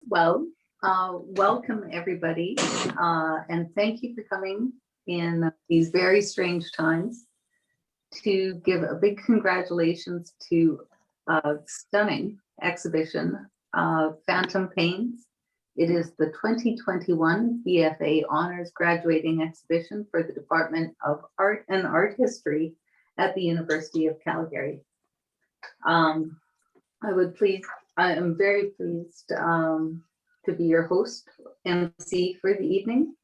Well, welcome everybody, and thank you for coming in these very strange times to give a big congratulations to a stunning exhibition, Phantom Pains. It is the 2021 BFA Honors Graduating Exhibition for the Department of Art and Art History at the University of Calgary. I am very pleased to be your host, MC, for the evening.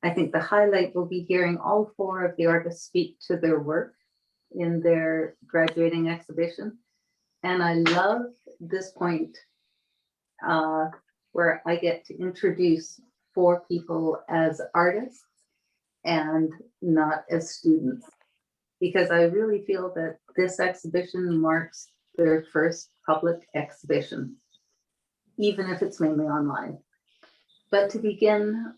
I think the highlight will be hearing all four of the artists speak to their work in their graduating exhibition. And I love this point where I get to introduce four people as artists and not as students, because I really feel that this exhibition marks their first public exhibition, even if it's mainly online. But to begin,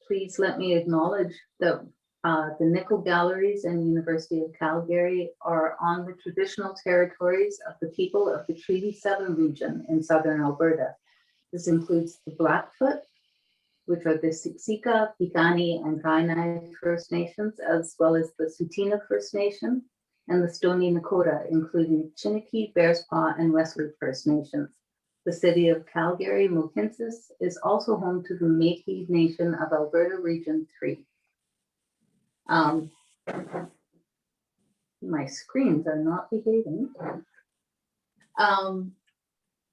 please let me acknowledge that the Nickle Galleries and University of Calgary are on the traditional territories of the people of the Treaty 7 region in southern Alberta. This includes the Blackfoot, which are the Siksika, Piikani, and Kainai First Nations, as well as the Tsuut'ina First Nation, and the Stoney Nakoda, including Chiniki, Bearspaw, and Wesley First Nations. The city of Calgary, Mohkinstsis, is also home to the Métis Nation of Alberta Region 3. My screens are not behaving.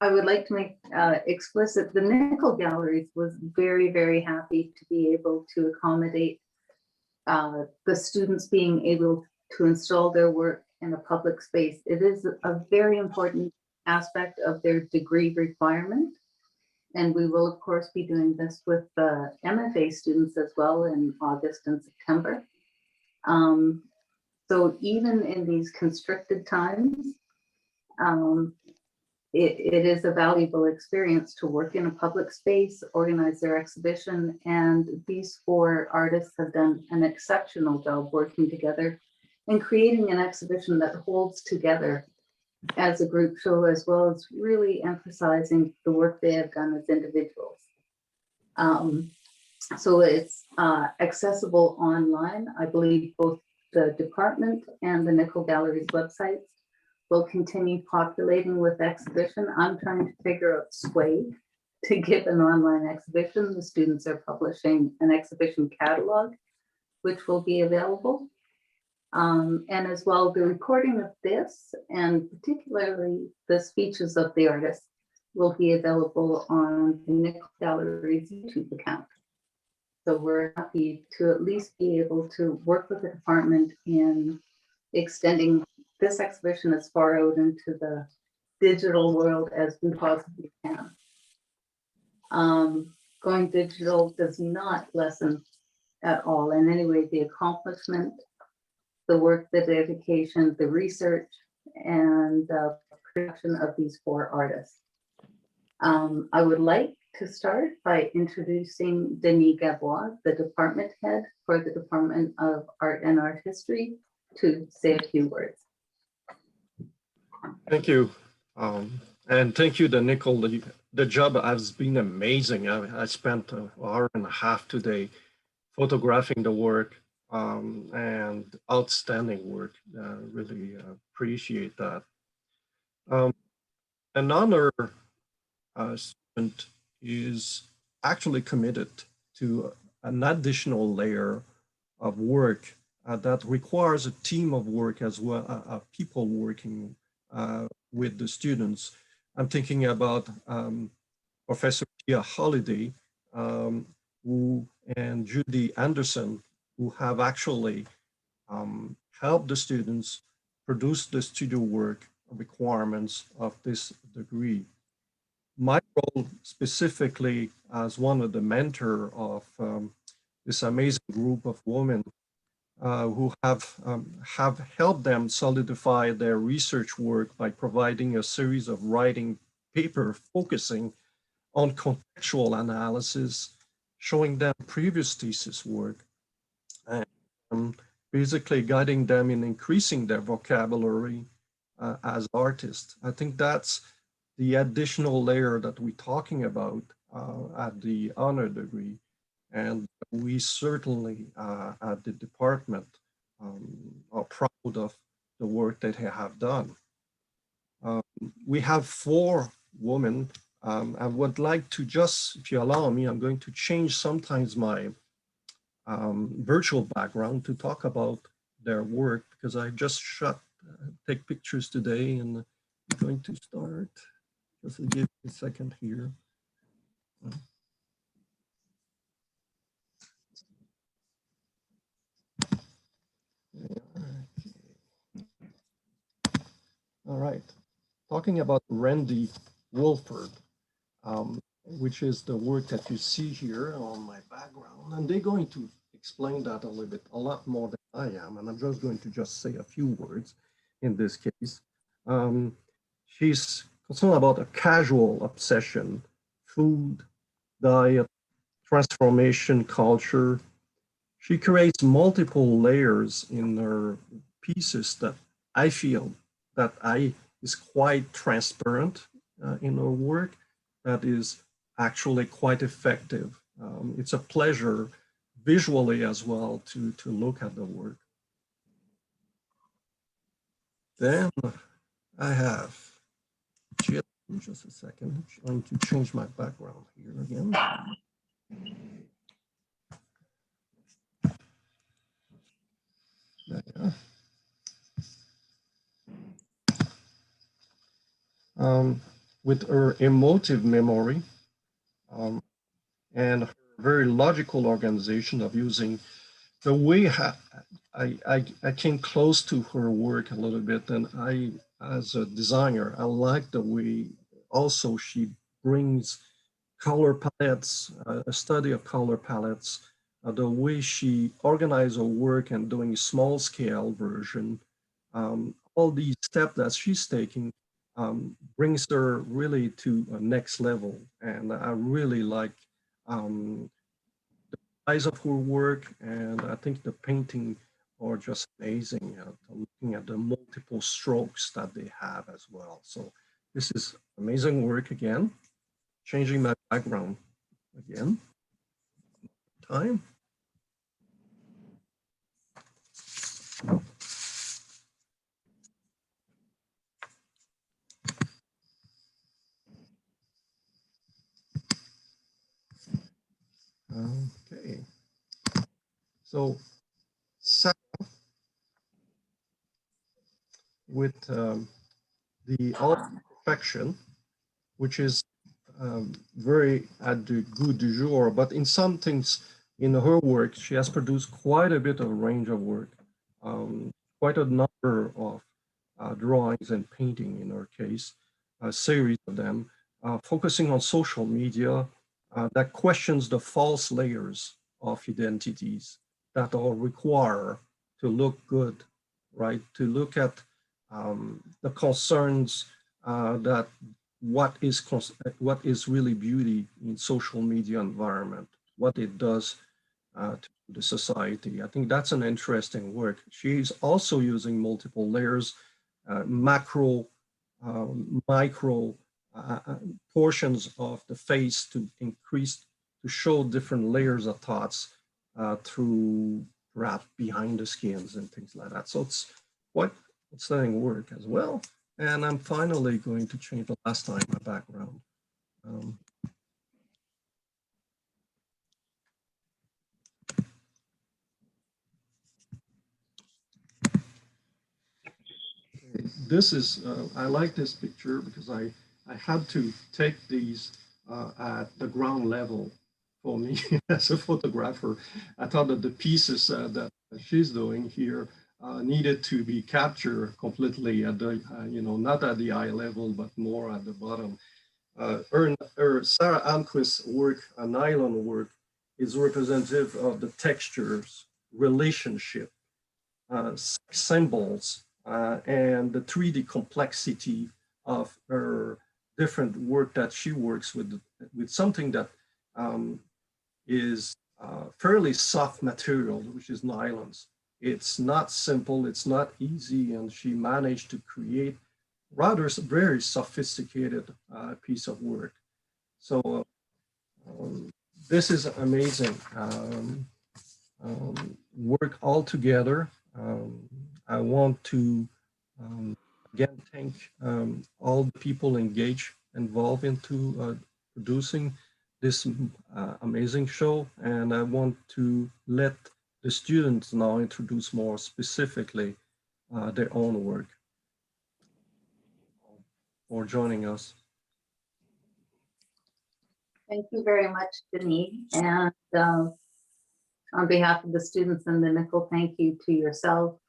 I would like to make explicit the Nickle Galleries was very, very happy to be able to accommodate the students being able to install their work in a public space. It is a very important aspect of their degree requirement. And we will, of course, be doing this with the MFA students as well in August and September. So even in these constricted times, it is a valuable experience to work in a public space, organize their exhibition, and these four artists have done an exceptional job working together and creating an exhibition that holds together as a group show, as well as really emphasizing the work they have done as individuals. So it's accessible online. I believe both the department and the Nickle Galleries websites will continue populating with exhibition. I'm trying to figure out Sway to give an online exhibition. The students are publishing an exhibition catalog, which will be available. And as well, the recording of this, and particularly the speeches of the artists, will be available on the Nickle Galleries YouTube account. So we're happy to at least be able to work with the department in extending this exhibition as far out into the digital world as we possibly can. Going digital does not lessen at all in any way the accomplishment, the work, the dedication, the research, and the production of these four artists. I would like to start by introducing Denis Gabois, the department head for the Department of Art and Art History, to say a few words. Thank you. And thank you, the Nickle. The job has been amazing. I spent an hour and a half today photographing the work, and outstanding work. Really appreciate that. An honor student is actually committed to an additional layer of work that requires a team of work as well, people working with the students. I'm thinking about Professor Tia Holliday, who and Judy Anderson, who have actually helped the students produce the studio work requirements of this degree. My role specifically as one of the mentor of this amazing group of women who have helped them solidify their research work by providing a series of writing paper focusing on contextual analysis, showing them previous thesis work, and basically guiding them in increasing their vocabulary as artists. I think that's the additional layer that we're talking about at the honor degree. And we certainly at the department are proud of the work that they have done. We have 4 women. I would like to just, if you allow me, I'm going to change sometimes my virtual background to talk about their work, because I just take pictures today, and I'm going to start. Just give me a second here. All right. Talking about Randi Woolford, which is the work that you see here on my background. And they're going to explain that a lot more than I am. And I'm just going to say a few words in this case. She's concerned about a casual obsession, food, diet, transformation, culture. She creates multiple layers in her pieces that I feel that is quite transparent in her work, that is actually quite effective. It's a pleasure visually as well to look at the work. Then I have, just a second, I'm going to change my background here again. There. With her emotive memory and her very logical organization of using the way I came close to her work a little bit, and I, as a designer, I like the way also she brings color palettes, a study of color palettes, the way she organized her work and doing small scale version, all these steps that she's taking brings her really to a next level. And I really like the size of her work, and I think the painting are just amazing, looking at the multiple strokes that they have as well. So this is amazing work again. Changing my background again. Time. Okay. So Sarah, with the art of perfection, which is very at the goût du jour, but in some things in her work, she has produced quite a bit of range of work, quite a number of drawings and painting in her case, a series of them, focusing on social media that questions the false layers of identities that are required to look good, right? To look at the concerns that what is really beauty in social media environment, what it does to the society. I think that's an interesting work. She's also using multiple layers, macro, micro portions of the face to show different layers of thoughts through perhaps behind the skins and things like that. So it's quite exciting work as well. And I'm finally going to change the last time my background. This is, I like this picture because I had to take these at the ground level for me as a photographer. I thought that the pieces that she's doing here needed to be captured completely at the, not at the eye level, but more at the bottom. Sarah Almquist's work, nylon work, is representative of the textures, relationship, symbols, and the 3D complexity of her different work that she works with something that is fairly soft material, which is nylons. It's not simple, it's not easy, and she managed to create rather very sophisticated piece of work. So This is amazing. Work all together. I want to again thank all the people involved into producing this amazing show, and I want to let the students now introduce more specifically their own work for joining us. Thank you very much, Denis. And on behalf of the students and the Nickle, thank you to yourself,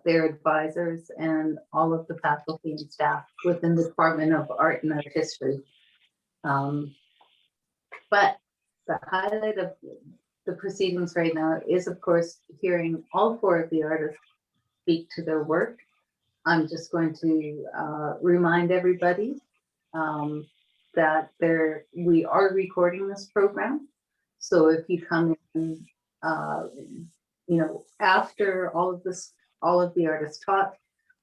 their advisors, and all of the faculty and staff within the Department of Art and Art History. But the highlight of the proceedings right now is, of course, hearing all four of the artists speak to their work. I'm just going to remind everybody that we are recording this program. So if you come in, after all of the artists talk,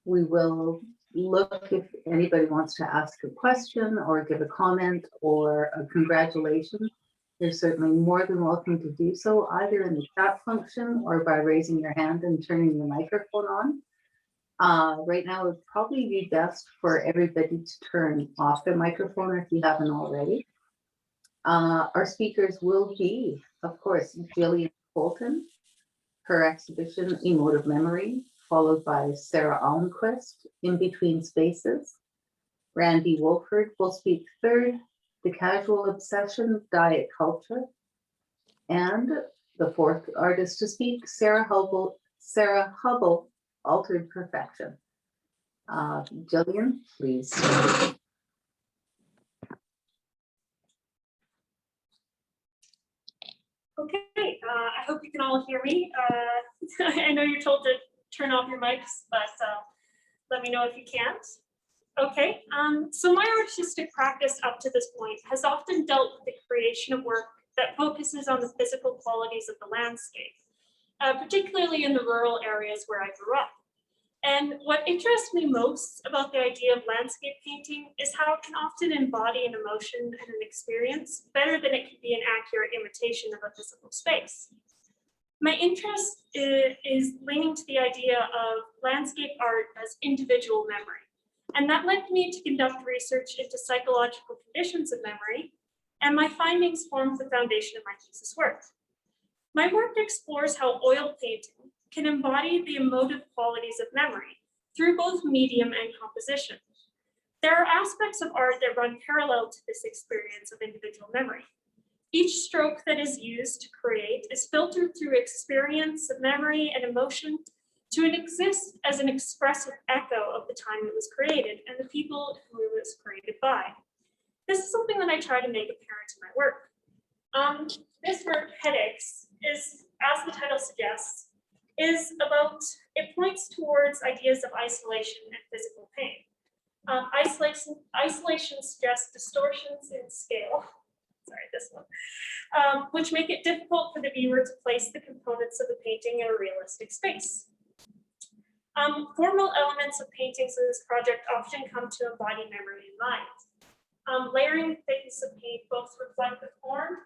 we will look if anybody wants to ask a question or give a comment or a congratulations. You're certainly more than welcome to do so, either in the chat function or by raising your hand and turning your microphone on. Right now, it would probably be best for everybody to turn off their microphone if you haven't already. Our speakers will be, of course, Gillian Coulton, her exhibition Emotive Memory, followed by Sarah Almquist, In Between Spaces. Randi Woolford will speak third, The Casual Obsession, Diet Culture. And the fourth artist to speak, Sarah Hubbell, Altered Perfection. Gillian, please. Okay, I hope you can all hear me. I know you're told to turn off your mics, but let me know if you can't. Okay, so my artistic practice up to this point has often dealt with the creation of work that focuses on the physical qualities of the landscape, particularly in the rural areas where I grew up. And what interests me most about the idea of landscape painting is how it can often embody an emotion and an experience better than it can be an accurate imitation of a physical space. My interest is leaning to the idea of landscape art as individual memory. And that led me to conduct research into psychological conditions of memory, and my findings formed the foundation of my thesis work. My work explores how oil painting can embody the emotive qualities of memory through both medium and composition. There are aspects of art that run parallel to this experience of individual memory. Each stroke that is used to create is filtered through experience of memory and emotion to exist as an expressive echo of the time it was created and the people who it was created by. This is something that I try to make apparent in my work. This work, Headaches, is, as the title suggests, it points towards ideas of isolation and physical pain. Isolation suggests distortions in scale, which make it difficult for the viewer to place the components of the painting in a realistic space. Formal elements of paintings in this project often come to embody memory in mind. Layering thickness of paint both reflect the form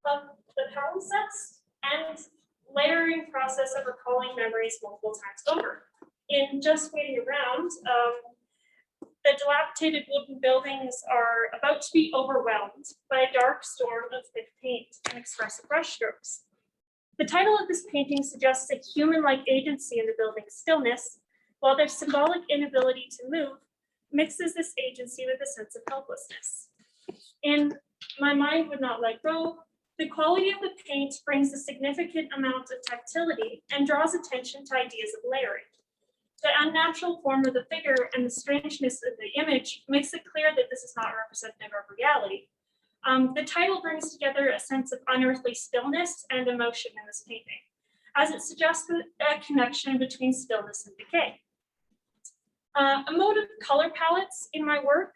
of the palimpsests and layering process of recalling memories multiple times over. In Just Waiting Around, the dilapidated wooden buildings are about to be overwhelmed by a dark storm of thick paint and expressive brushstrokes. The title of this painting suggests a human-like agency in the building's stillness, while their symbolic inability to move mixes this agency with a sense of helplessness. In My Mind Would Not Let Go, the quality of the paint brings a significant amount of tactility and draws attention to ideas of layering. The unnatural form of the figure and the strangeness of the image makes it clear that this is not representative of reality. The title brings together a sense of unearthly stillness and emotion in this painting, as it suggests a connection between stillness and decay. Emotive color palettes in my work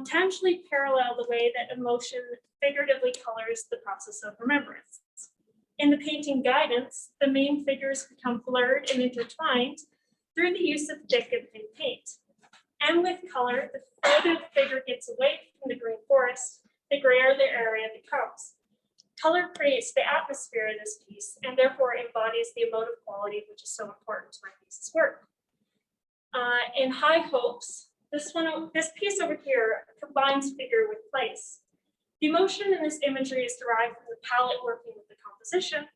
tangibly parallel the way that emotion figuratively colors the process of remembrance. In the painting Guidance, the main figures become blurred and intertwined through the use of thick and thin paint. And with color, the further the figure gets away from the green forest, the grayer the area becomes. Color creates the atmosphere in this piece and therefore embodies the emotive quality which is so important to my thesis work. In High Hopes, this piece over here combines figure with place. The emotion in this imagery is derived from the palette working with the composition,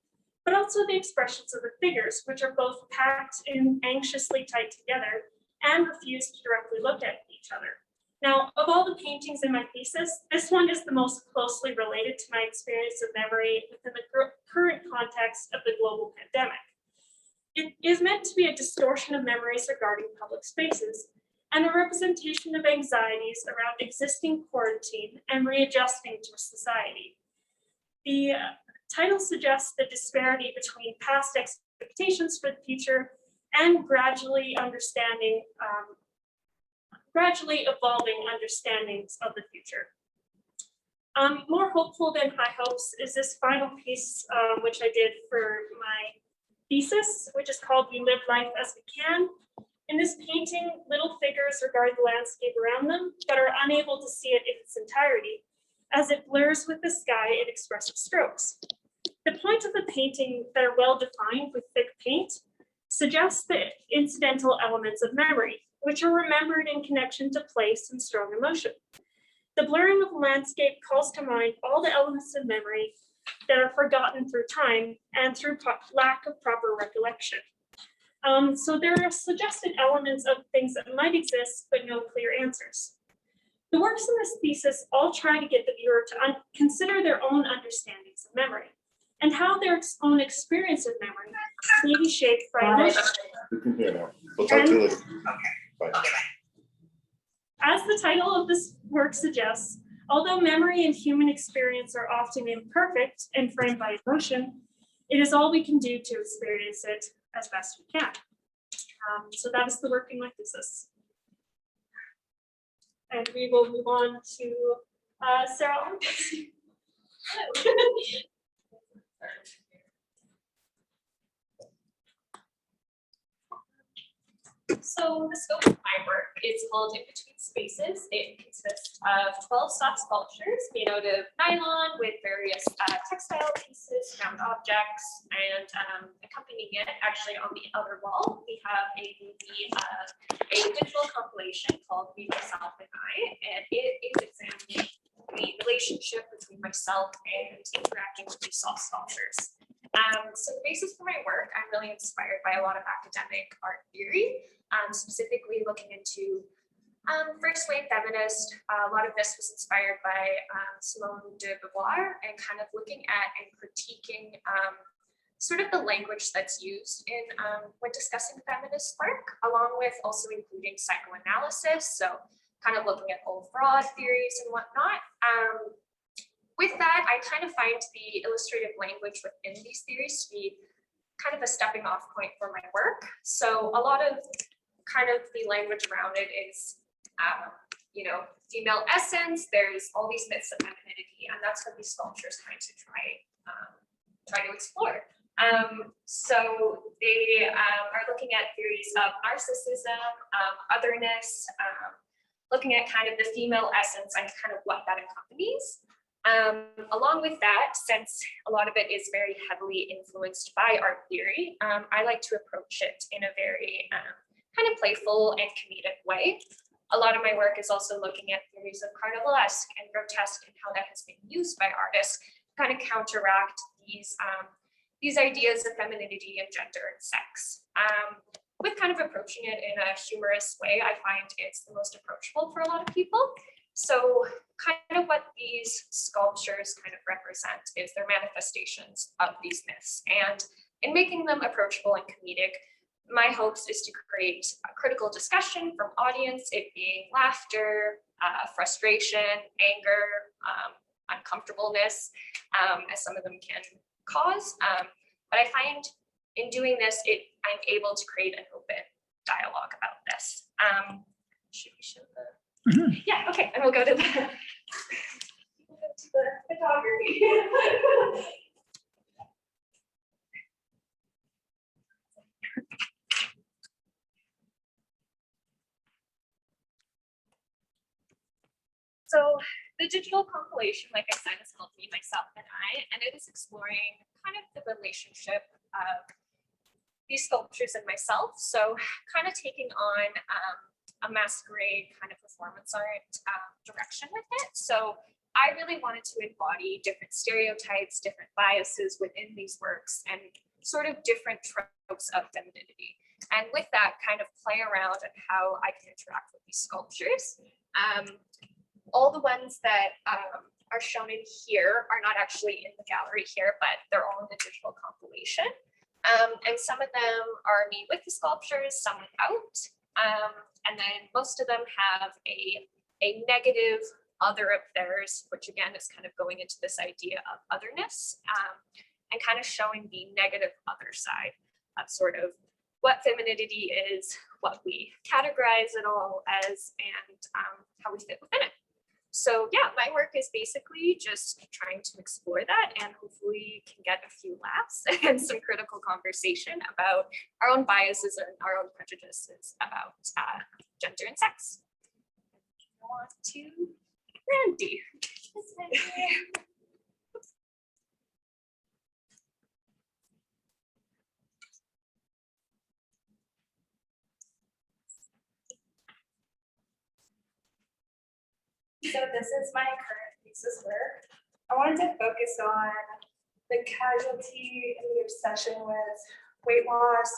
but also the expressions of the figures, which are both packed and anxiously tight together and refuse to directly look at each other. Now, of all the paintings in my thesis, this one is the most closely related to my experience of memory within the current context of the global pandemic. It is meant to be a distortion of memories regarding public spaces and a representation of anxieties around existing quarantine and readjusting to society. The title suggests the disparity between past expectations for the future and gradually evolving understandings of the future. More hopeful than High Hopes is this final piece, which I did for my thesis, which is called We Live Life as We Can. In this painting, little figures regard the landscape around them, but are unable to see it in its entirety, as it blurs with the sky in expressive strokes. The point of the painting that are well defined with thick paint suggests the incidental elements of memory, which are remembered in connection to place and strong emotion. The blurring of the landscape calls to mind all the elements of memory that are forgotten through time and through lack of proper recollection. So there are suggested elements of things that might exist, but no clear answers. The works in this thesis all try to get the viewer to consider their own understandings of memory and how their own experience of memory may be shaped by emotion. We can hear now. We'll talk to you later. Bye. As the title of this work suggests, although memory and human experience are often imperfect and framed by emotion, it is all we can do to experience it as best we can. So that is the work in my thesis. And we will move on to Sarah. So the scope of my work is called In Between Spaces. It consists of 12 soft sculptures made out of nylon with various textile pieces, found objects, and accompanying it, actually on the other wall, we have a digital compilation called Me, Myself, and I, and it is examining the relationship between myself and interacting with these soft sculptures. So the basis for my work, I'm really inspired by a lot of academic art theory, specifically looking into first wave feminist. A lot of this was inspired by Simone de Beauvoir and kind of looking at and critiquing sort of the language that's used in when discussing feminist work, along with also including psychoanalysis. So kind of looking at old fraud theories and whatnot. With that, I kind of find the illustrative language within these theories to be kind of a stepping off point for my work. So a lot of kind of the language around it is, female essence. There's all these myths of femininity, and that's what these sculptures kind of try to explore. So they are looking at theories of narcissism, otherness, looking at kind of the female essence and kind of what that accompanies. Along with that, since a lot of it is very heavily influenced by art theory, I like to approach it in a very kind of playful and comedic way. A lot of my work is also looking at theories of carnivalesque and grotesque and how that has been used by artists to kind of counteract these ideas of femininity and gender and sex. With kind of approaching it in a humorous way, I find it's the most approachable for a lot of people. So kind of what these sculptures kind of represent is their manifestations of these myths. And in making them approachable and comedic, my hopes is to create a critical discussion from audience, it being laughter, frustration, anger, uncomfortableness, as some of them can cause. But I find in doing this, I'm able to create an open dialogue about this. Should we show the? Mm-hmm. Yeah, okay, and we'll go to the photography. So the digital compilation, like I said, is called Me, Myself, and I, and it is exploring kind of the relationship of these sculptures and myself. So kind of taking on a masquerade kind of performance art direction with it. So I really wanted to embody different stereotypes, different biases within these works, and sort of different tropes of femininity. And with that, kind of play around at how I can interact with these sculptures. All the ones that are shown in here are not actually in the gallery here, but they're all in the digital compilation. And some of them are me with the sculptures, some without. And then most of them have a negative other of theirs, which again is kind of going into this idea of otherness, and kind of showing the negative other side of sort of what femininity is, what we categorize it all as, and how we fit within it. So yeah, my work is basically just trying to explore that, and hopefully can get a few laughs and some critical conversation about our own biases and our own prejudices about gender and sex. On to Randi. So this is my current thesis work. I wanted to focus on the casualty and the obsession with weight loss,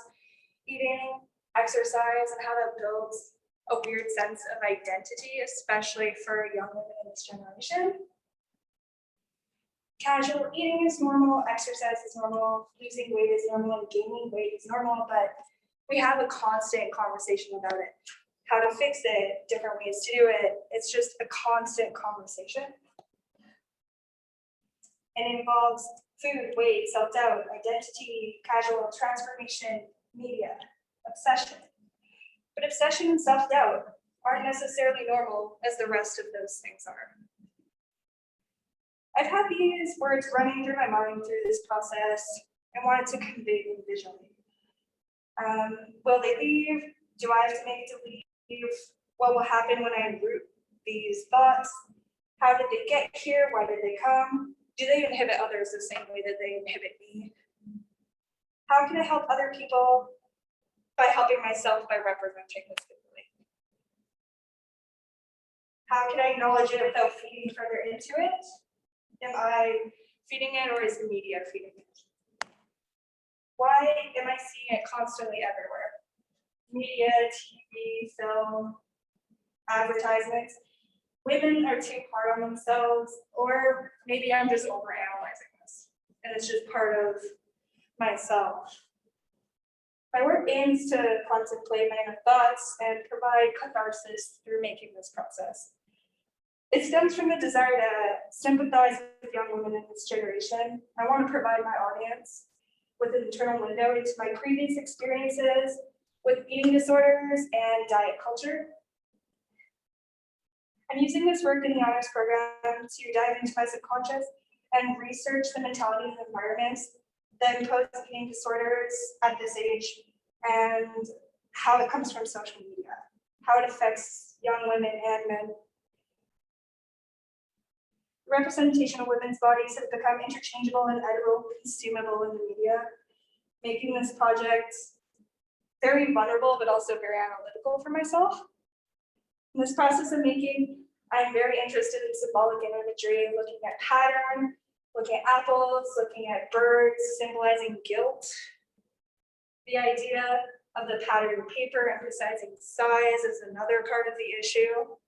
eating, exercise, and how that builds a weird sense of identity, especially for young women in this generation. Casual eating is normal, exercise is normal, losing weight is normal, and gaining weight is normal, but we have a constant conversation about it. How to fix it, different ways to do it. It's just a constant conversation. And it involves food, weight, self-doubt, identity, casual, transformation, media, obsession. But obsession and self-doubt aren't necessarily normal as the rest of those things are. I've had these words running through my mind through this process and wanted to convey them visually. Will they leave? Do I have to make it to leave? What will happen when I root these thoughts? How did they get here? Why did they come? Do they inhibit others the same way that they inhibit me? How can I help other people? By helping myself by representing this visually. How can I acknowledge it without feeding further into it? Am I feeding it, or is the media feeding it? Why am I seeing it constantly everywhere? Media, TV, film, advertisements. Women are too hard on themselves, or maybe I'm just overanalyzing this, and it's just part of myself. My work aims to contemplate my inner thoughts and provide catharsis through making this process. It stems from the desire to sympathize with young women in this generation. I want to provide my audience with an internal window into my previous experiences with eating disorders and diet culture. I'm using this work in the honors program to dive into my subconscious and research the mentalities and environments that impose eating disorders at this age, and how it comes from social media, how it affects young women and men. The representation of women's bodies has become interchangeable and edible, consumable in the media, making this project very vulnerable, but also very analytical for myself. In this process of making, I'm very interested in symbolic imagery, looking at pattern, looking at apples, looking at birds, symbolizing guilt. The idea of the patterned paper emphasizing size is another part of the issue.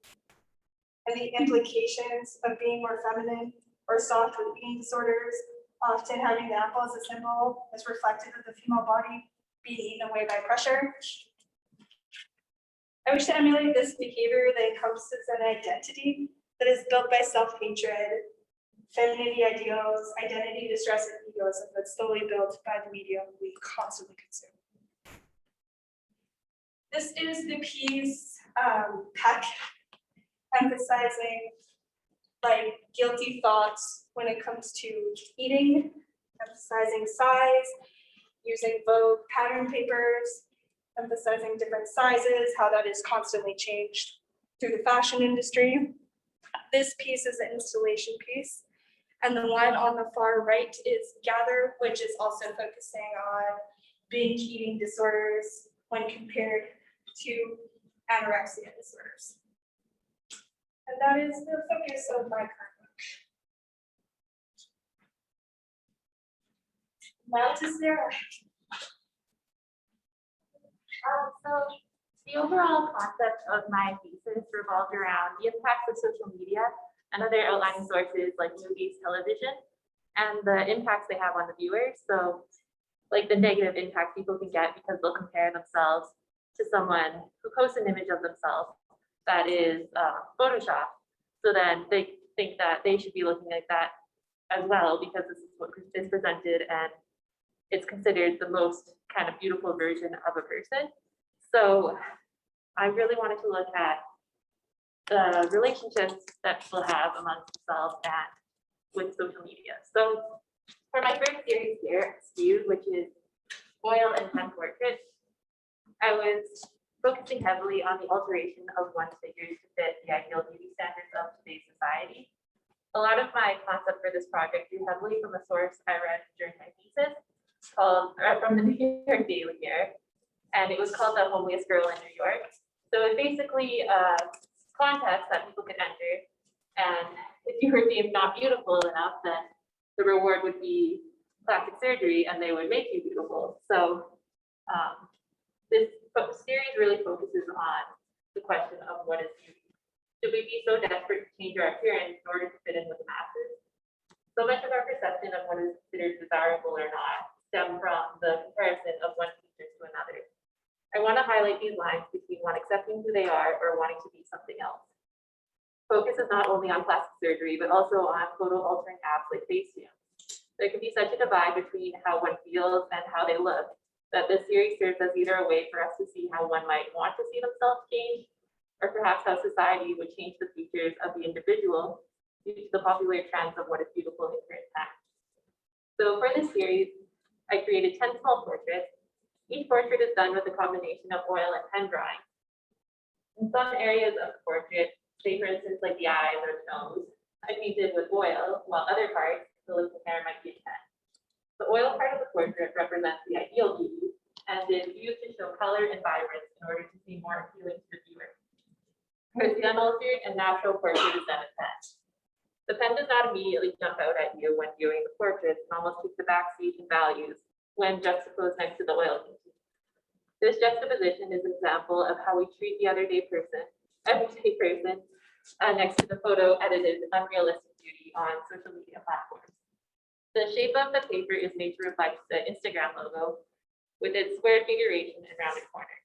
And the implications of being more feminine or soft with eating disorders, often having the apple as a symbol is reflective of the female body being eaten away by pressure. I wish to emulate this behavior that encompasses an identity that is built by self-hatred, femininity ideals, identity distress, and egoism that's slowly built by the media we constantly consume. This is the piece, Peck, emphasizing like guilty thoughts when it comes to eating, emphasizing size, using Vogue pattern papers, emphasizing different sizes, how that is constantly changed through the fashion industry. this piece is an installation piece. And the one on the far right is Gather, which is also focusing on binge eating disorders when compared to anorexia disorders. And that is the focus of my current work. Now to Sarah. So the overall concept of my thesis revolved around the impacts of social media and other outlining sources like movies, television, and the impacts they have on the viewers. So like the negative impact people can get because they'll compare themselves to someone who posts an image of themselves that is Photoshopped. So then they think that they should be looking like that as well because this is what is presented and it's considered the most kind of beautiful version of a person. So I really wanted to look at the relationships that people have amongst themselves and with social media. So for my first series here, Skewed, which is oil and pen portraits, I was focusing heavily on the alteration of one's figure to fit the ideal beauty standards of today's society. A lot of my concept for this project drew heavily from a source I read during my thesis called from the New York Daily here, and it was called The Homeliest Girl in New York. So it's basically a contest that people could enter, and if you were deemed not beautiful enough, then the reward would be plastic surgery and they would make you beautiful. So this series really focuses on the question of what is beauty. Should we be so desperate to change our appearance in order to fit in with the masses? So much of our perception of what is considered desirable or not stem from the comparison of one feature to another. I want to highlight these lines between one accepting who they are or wanting to be something else. Focus is not only on plastic surgery, but also on photo altering apps like Facetune. There can be such a divide between how one feels and how they look that this series serves as either a way for us to see how one might want to see themselves change, or perhaps how society would change the features of the individual due to the popular trends of what is beautiful in current times. So for this series, I created 10 small portraits. Each portrait is done with a combination of oil and pen drawing. In some areas of the portrait, say for instance like the eyes or the nose, I painted with oil, while other parts, the lips and hair, might be in pen. The oil part of the portrait represents the ideal beauty and is used to show color and vibrance in order to seem more appealing to the viewer. Whereas the unaltered and natural portrait is done in pen. The pen does not immediately jump out at you when viewing the portraits and almost takes the backseat in values when juxtaposed next to the oil painting. This juxtaposition is an example of how we treat the everyday person next to the photo edited unrealistic beauty on social media platforms. The shape of the paper is made to reflect the Instagram logo with its squared figuration and rounded corners.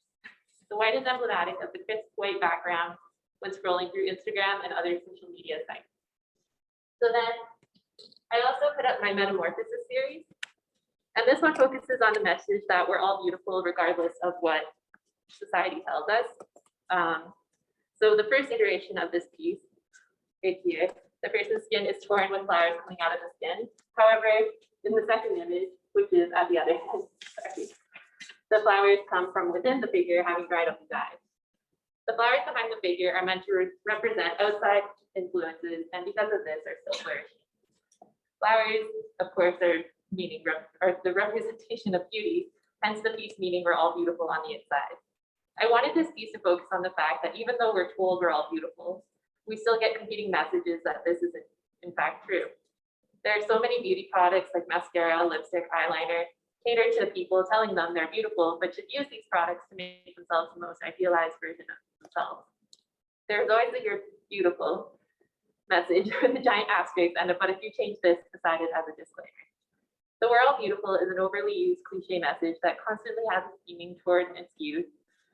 The white is emblematic of the crisp white background when scrolling through Instagram and other social media sites. So then I also put up my Metamorphosis series. And this one focuses on the message that we're all beautiful regardless of what society tells us. So the first iteration of this piece, right here, the person's skin is torn with flowers coming out of the skin. However, in the second image, which is at the other end, the flowers come from within the figure having dried up and died. The flowers behind the figure are meant to represent outside influences, and because of this are still flourishing. Flowers, of course, are the representation of beauty, hence the piece meaning we're all beautiful on the inside. I wanted this piece to focus on the fact that even though we're told we're all beautiful, we still get competing messages that this isn't in fact true. There are so many beauty products like mascara, lipstick, eyeliner, cater to people telling them they're beautiful, but should use these products to make themselves the most idealized version of themselves. There's always a "you're beautiful" message with a giant asterisk, and but if you change this, decided as a disclaimer. The "we're all beautiful" is an overly used cliche message that constantly has a leaning toward and skewed,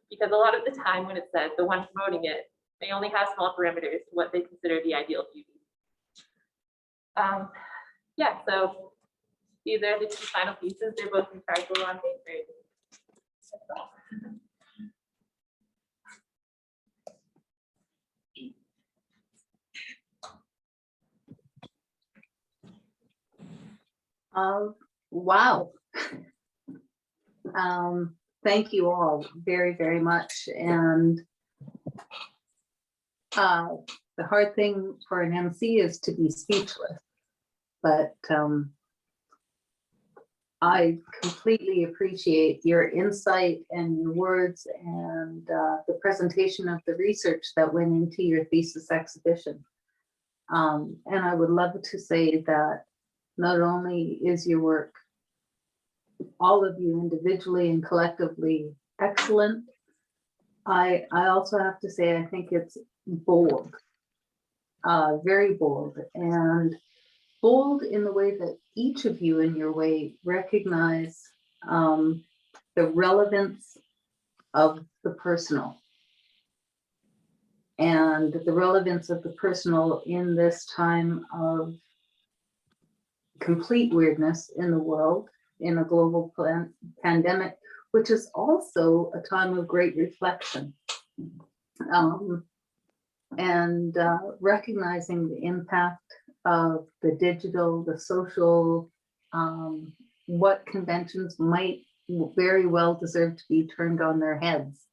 because a lot of the time when it's said, the one promoting it may only have small parameters to what they consider the ideal beauty. Yeah, so these are the two final pieces. They're both in charcoal on paper. Wow. Thank you all very, very much. And The hard thing for an MC is to be speechless, but I completely appreciate your insight and your words and the presentation of the research that went into your thesis exhibition. And I would love to say that not only is your work, all of you individually and collectively, excellent, I also have to say I think it's bold, very bold, and bold in the way that each of you in your way recognize the relevance of the personal and the relevance of the personal in this time of complete weirdness in the world, in a global pandemic, which is also a time of great reflection. And recognizing the impact of the digital, the social, what conventions might very well deserve to be turned on their heads.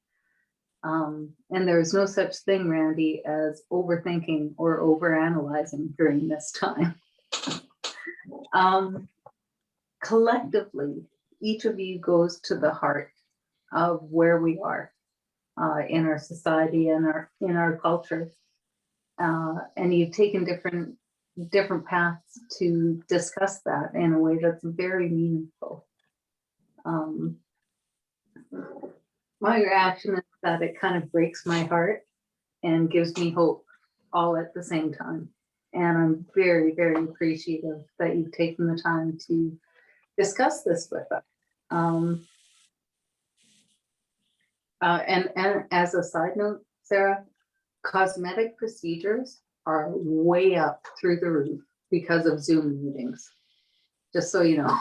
And there is no such thing, Randi, as overthinking or overanalyzing during this time. Collectively, each of you goes to the heart of where we are in our society and in our culture. And you've taken different paths to discuss that in a way that's very meaningful. My reaction is that it kind of breaks my heart and gives me hope all at the same time. And I'm very, very appreciative that you've taken the time to discuss this with us. And as a side note, Sarah, cosmetic procedures are way up through the roof because of Zoom meetings. Just so you know,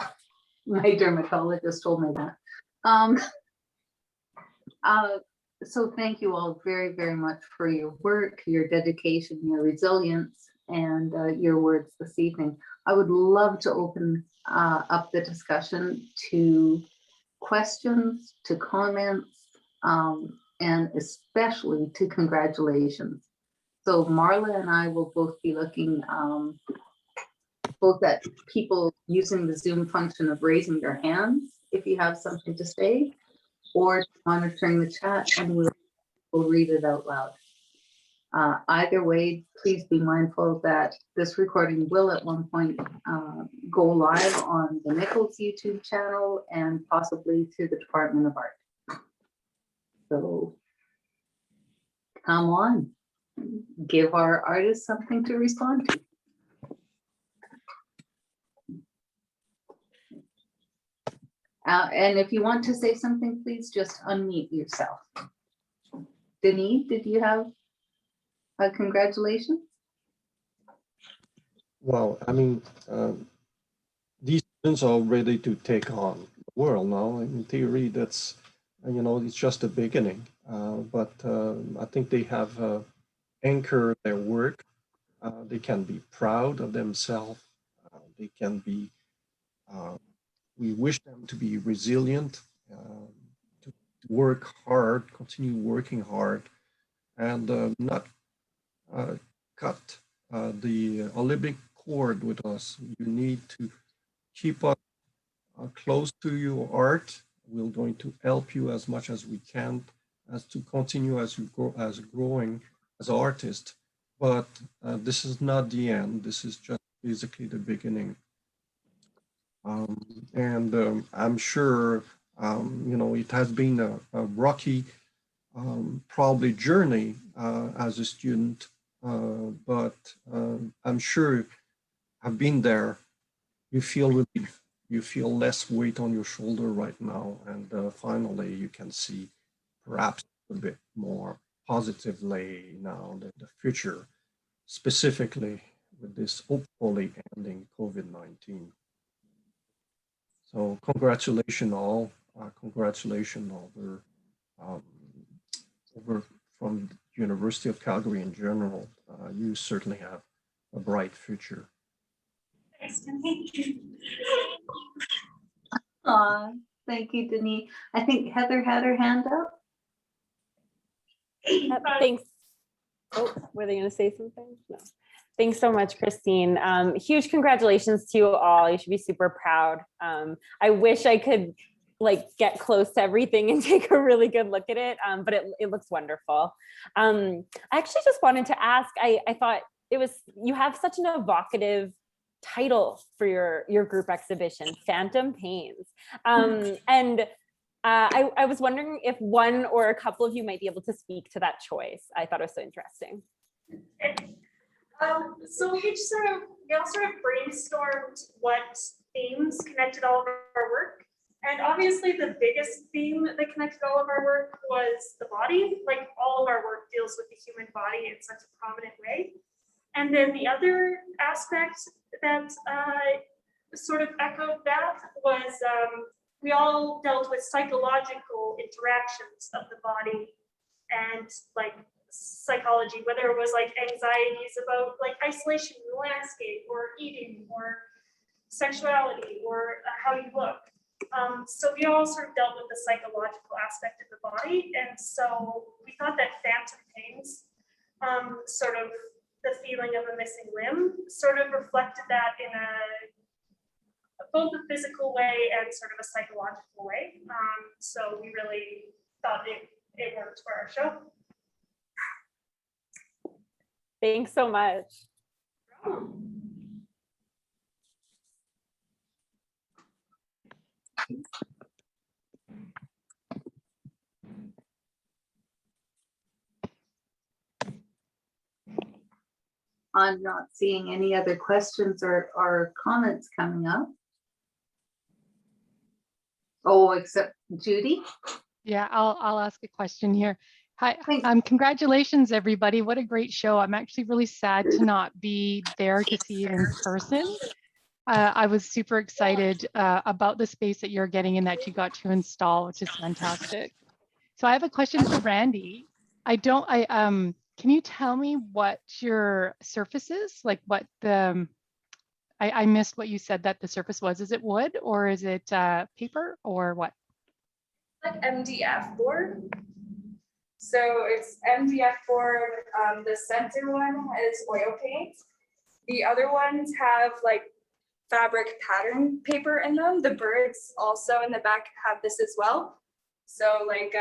my dermatologist told me that. So thank you all very, very much for your work, your dedication, your resilience, and your words this evening. I would love to open up the discussion to questions, to comments, and especially to congratulations. So Marla and I will both be looking both at people using the Zoom function of raising their hands if you have something to say, or monitoring the chat, and we'll read it out loud. Either way, please be mindful that this recording will at one point go live on the Nickle's YouTube channel and possibly to the Department of Art. So come on, give our artists something to respond to. And if you want to say something, please just unmute yourself. Denis, did you have a congratulations? Well, I mean, these students are ready to take on the world now. In theory, that's, you know, it's just the beginning. But I think they have anchored their work. They can be proud of themselves. They can be, we wish them to be resilient, to work hard, continue working hard, and not cut the Olympic cord with us. You need to keep us close to your art. We're going to help you as much as we can as to continue as you grow, as growing as artists. But this is not the end. This is just basically the beginning. I'm sure, you know, it has been a rocky, probably journey as a student, but I'm sure I've been there. You feel relief. You feel less weight on your shoulder right now. And finally, you can see perhaps a bit more positively now the future, specifically with this hopefully ending COVID-19. So congratulations all, congratulations over from the University of Calgary in general. You certainly have a bright future. Thanks, Denis. Thank you, Denis. I think Heather had her hand up. Thanks. Oh, were they going to say something? No. Thanks so much, Christine. Huge congratulations to you all. You should be super proud. I wish I could like get close to everything and take a really good look at it, but it looks wonderful. I actually just wanted to ask, I thought you have such an evocative title for your group exhibition, Phantom Pains. And I was wondering if one or a couple of you might be able to speak to that choice. I thought it was so interesting. So we all sort of brainstormed what themes connected all of our work. And obviously the biggest theme that connected all of our work was the body. Like all of our work deals with the human body in such a prominent way. And then the other aspect that sort of echoed that was we all dealt with psychological interactions of the body and like psychology, whether it was like anxieties about like isolation in the landscape or eating or sexuality or how you look. So we all sort of dealt with the psychological aspect of the body. And so we thought that phantom pains, sort of the feeling of a missing limb, sort of reflected that in both a physical way and sort of a psychological way. So we really thought it worked for our show. Thanks so much. I'm not seeing any other questions or comments coming up. Oh, except Judy. Yeah, I'll ask a question here. Hi, Thanks. congratulations, everybody. What a great show. I'm actually really sad to not be there to see it in person. I was super excited about the space that you're getting and that you got to install, which is fantastic. So I have a question for Randi. Can you tell me what your surface is? Like what I missed what you said that the surface was. Is it wood or is it paper or what? Like MDF board. So it's MDF board. The center one is oil paint. The other ones have like fabric pattern paper in them. The birds also in the back have this as well. So like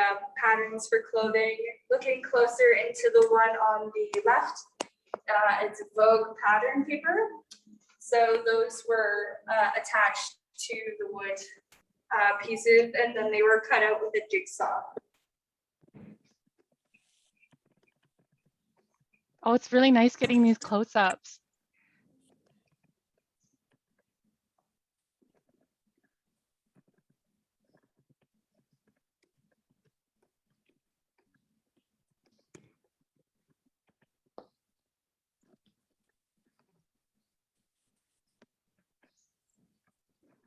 patterns for clothing. Looking closer into the one on the left, it's Vogue pattern paper. So those were attached to the wood pieces, and then they were cut out with a jigsaw. Oh, it's really nice getting these close-ups.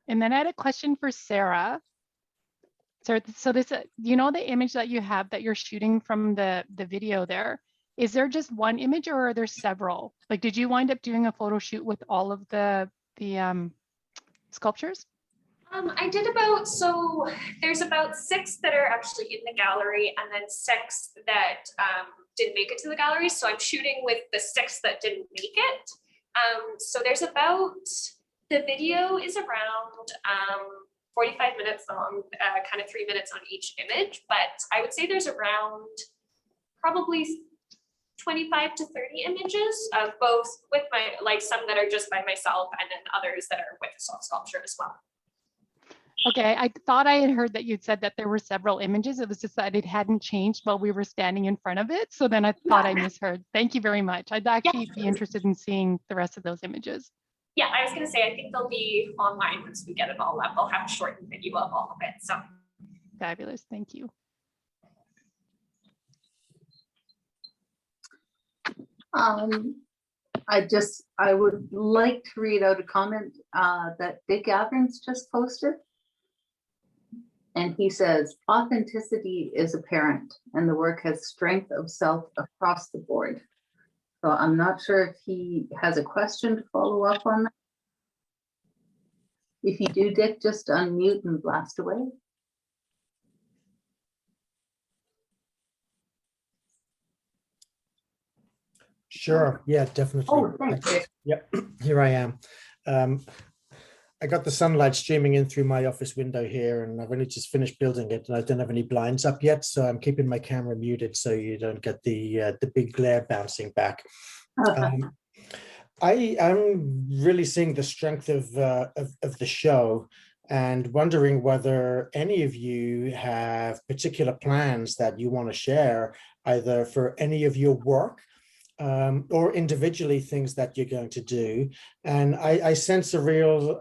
And then I had a question for Sarah. So this, you know, the image that you have that you're shooting from the video there, is there just one image or are there several? Like, did you wind up doing a photo shoot with all of the sculptures? I did so there's about 6 that are actually in the gallery and then 6 that didn't make it to the gallery. So I'm shooting with the 6 that didn't make it. So there's about, the video is around 45 minutes long, kind of 3 minutes on each image, but I would say there's around probably 25 to 30 images of both with my, like some that are just by myself and then others that are with a soft sculpture as well. Okay, I thought I had heard that you'd said that there were several images. It was just that it hadn't changed while we were standing in front of it. So then I thought I misheard. Thank you very much. I'd actually be interested in seeing the rest of those images. Yeah, I was going to say, I think they'll be online once we get it all up. I'll have a shortened video of all of it. So Fabulous. Thank you. I would like to read out a comment that Dick Avrins just posted. And he says, authenticity is apparent and the work has strength of self across the board. So I'm not sure if he has a question to follow up on that. If you do, Dick, just unmute and blast away. Sure. Yeah, definitely. Oh, thanks. Yep. Here I am. I got the sunlight streaming in through my office window here, and I've only just finished building it, and I don't have any blinds up yet, so I'm keeping my camera muted so you don't get the big glare bouncing back. I am really seeing the strength of the show, and wondering whether any of you have particular plans that you want to share, either for any of your work or individually things that you're going to do. And I sense a real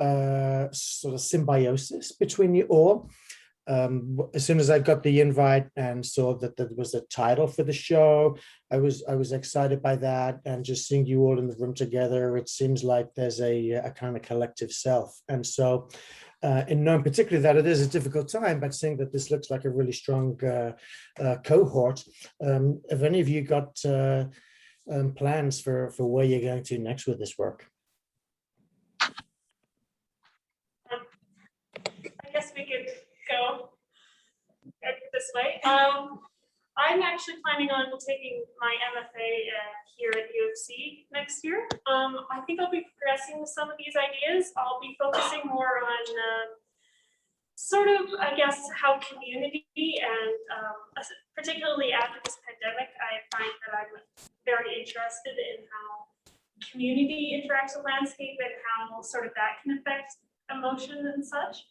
sort of symbiosis between you all. As soon as I got the invite and saw that there was a title for the show, I was excited by that, and just seeing you all in the room together, it seems like there's a kind of collective self. And so in knowing particularly that it is a difficult time, but seeing that this looks like a really strong cohort, have any of you got plans for where you're going to next with this work? I guess we could go this way. I'm actually planning on taking my MFA here at U of C next year. I think I'll be progressing with some of these ideas. I'll be focusing more on sort of, I guess, how community and particularly after this pandemic, I find that I'm very interested in how community interacts with landscape and how sort of that can affect emotion and such.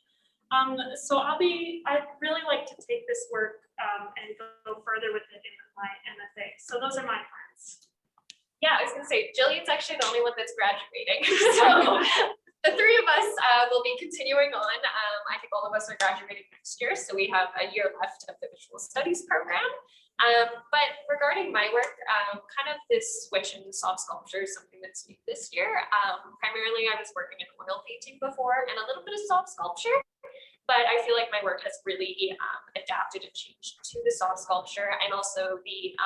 So I'd really like to take this work and go further with it in my MFA. So those are my plans. Yeah, I was gonna say, Gillian's actually the only one that's graduating. So the three of us will be continuing on. I think all of us are graduating next year, so we have a year left of the visual studies program. But regarding my work, kind of this switch into soft sculpture is something that's new this year. Primarily, I was working in oil painting before and a little bit of soft sculpture, but I feel like my work has really adapted and changed to the soft sculpture, and also the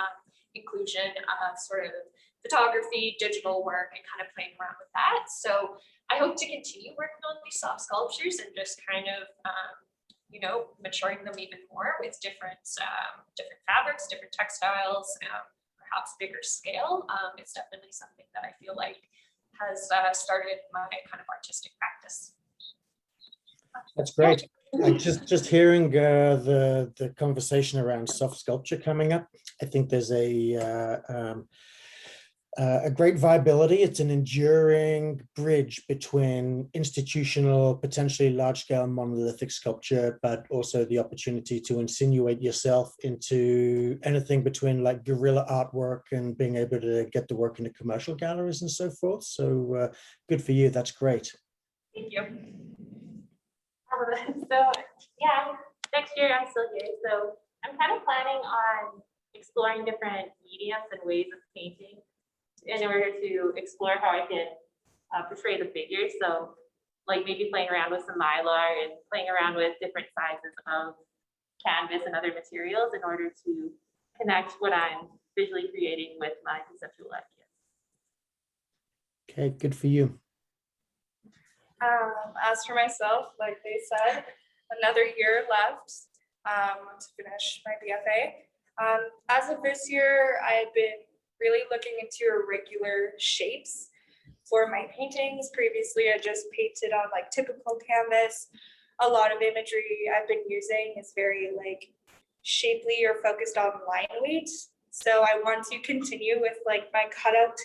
inclusion of sort of photography, digital work, and kind of playing around with that. So I hope to continue working on these soft sculptures and just kind of, you know, maturing them even more with different fabrics, different textiles, perhaps bigger scale. It's definitely something that I feel like has started my kind of artistic practice. That's great. I just hearing the conversation around soft sculpture coming up. I think there's a great viability. It's an enduring bridge between institutional, potentially large-scale monolithic sculpture, but also the opportunity to insinuate yourself into anything between like guerrilla artwork and being able to get the work into commercial galleries and so forth. So good for you. That's great. Thank you. So yeah, next year I'm still here. So I'm kind of planning on exploring different mediums and ways of painting in order to explore how I can portray the figures. So like maybe playing around with some mylar and playing around with different sizes of canvas and other materials in order to connect what I'm visually creating with my conceptual ideas. Okay, good for you. As for myself, like they said, another year left to finish my BFA. As of this year, I've been really looking into irregular shapes for my paintings. Previously, I just painted on like typical canvas. A lot of imagery I've been using is very like shapely or focused on line weight. So I want to continue with like my cutout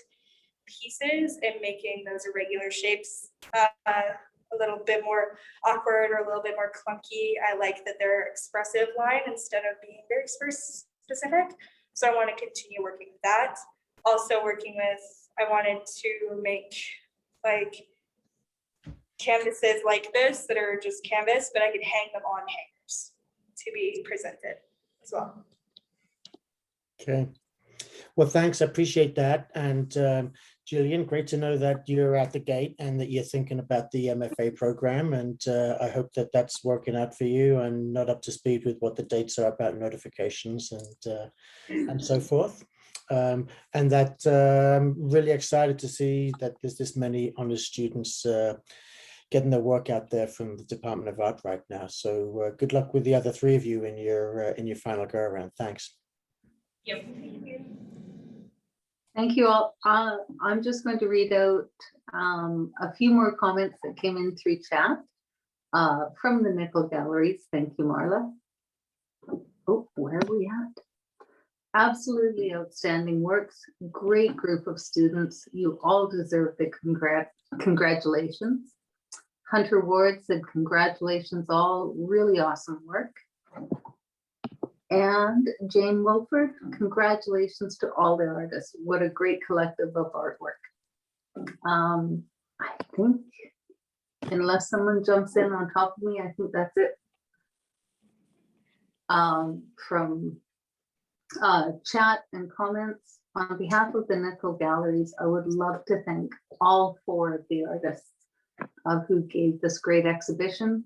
pieces and making those irregular shapes a little bit more awkward or a little bit more clunky. I like that they're expressive line instead of being very specific. So I want to continue working with that. Also working with, I wanted to make like canvases like this that are just canvas, but I could hang them on hangers to be presented as well. Okay. Well, thanks. I appreciate that. And Gillian, great to know that you're at the gate and that you're thinking about the MFA program. And I hope that that's working out for you and not up to speed with what the dates are about notifications and so forth. And that I'm really excited to see that there's this many honors students getting their work out there from the Department of Art right now. So good luck with the other three of you in your final go around. Thanks. Yep. Thank you all. I'm just going to read out a few more comments that came in through chat from the Nickle Galleries. Thank you, Marla. Oh, where are we at? Absolutely outstanding works. Great group of students. You all deserve the congratulations. Hunter Ward said, congratulations all. Really awesome work. And Jane Woolford, congratulations to all the artists. What a great collective of artwork. I think, unless someone jumps in on top of me, I think that's it. From chat and comments, on behalf of the Nickle Galleries, I would love to thank all 4 of the artists who gave this great exhibition: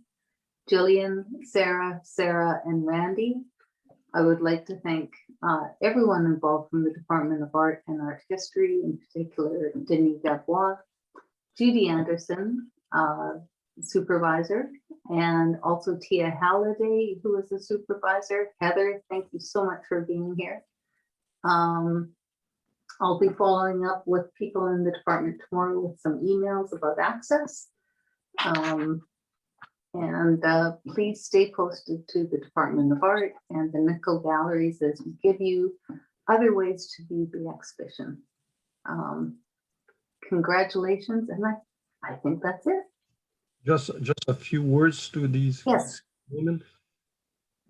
Gillian, Sarah, and Randi. I would like to thank everyone involved from the Department of Art and Art History, in particular Denis Gavois, Judy Anderson, supervisor, and also Tia Halliday, who was a supervisor. Heather, thank you so much for being here. I'll be following up with people in the department tomorrow with some emails about access. Please stay posted to the Department of Art and the Nickle Galleries as we give you other ways to view the exhibition. Congratulations, and I think that's it. Just a few words to these women.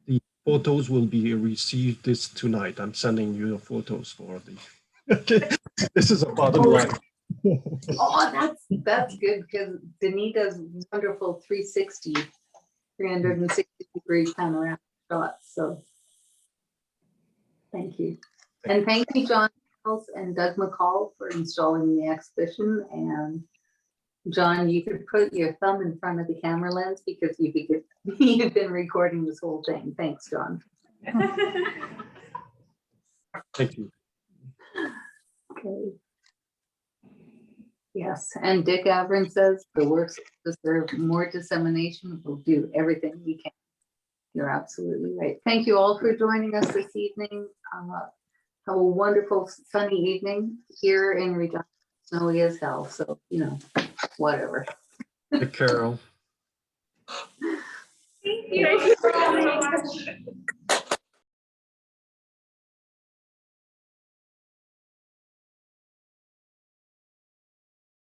The photos will be received this tonight. I'm sending you the photos for the. Okay, this is a bottom line. Oh, that's good, because Denis does wonderful 360 degree panoramic shots. So thank you. And thank you, John and Doug McCall, for installing the exhibition. And John, you could put your thumb in front of the camera lens because you've been recording this whole thing. Thanks, John. Thank you. Okay. Yes, and Dick Averin says the works deserve more dissemination. We'll do everything we can. You're absolutely right. Thank you all for joining us this evening. Have a wonderful sunny evening here in Regina. Snowy as hell, so whatever. Take care. Thank you so much.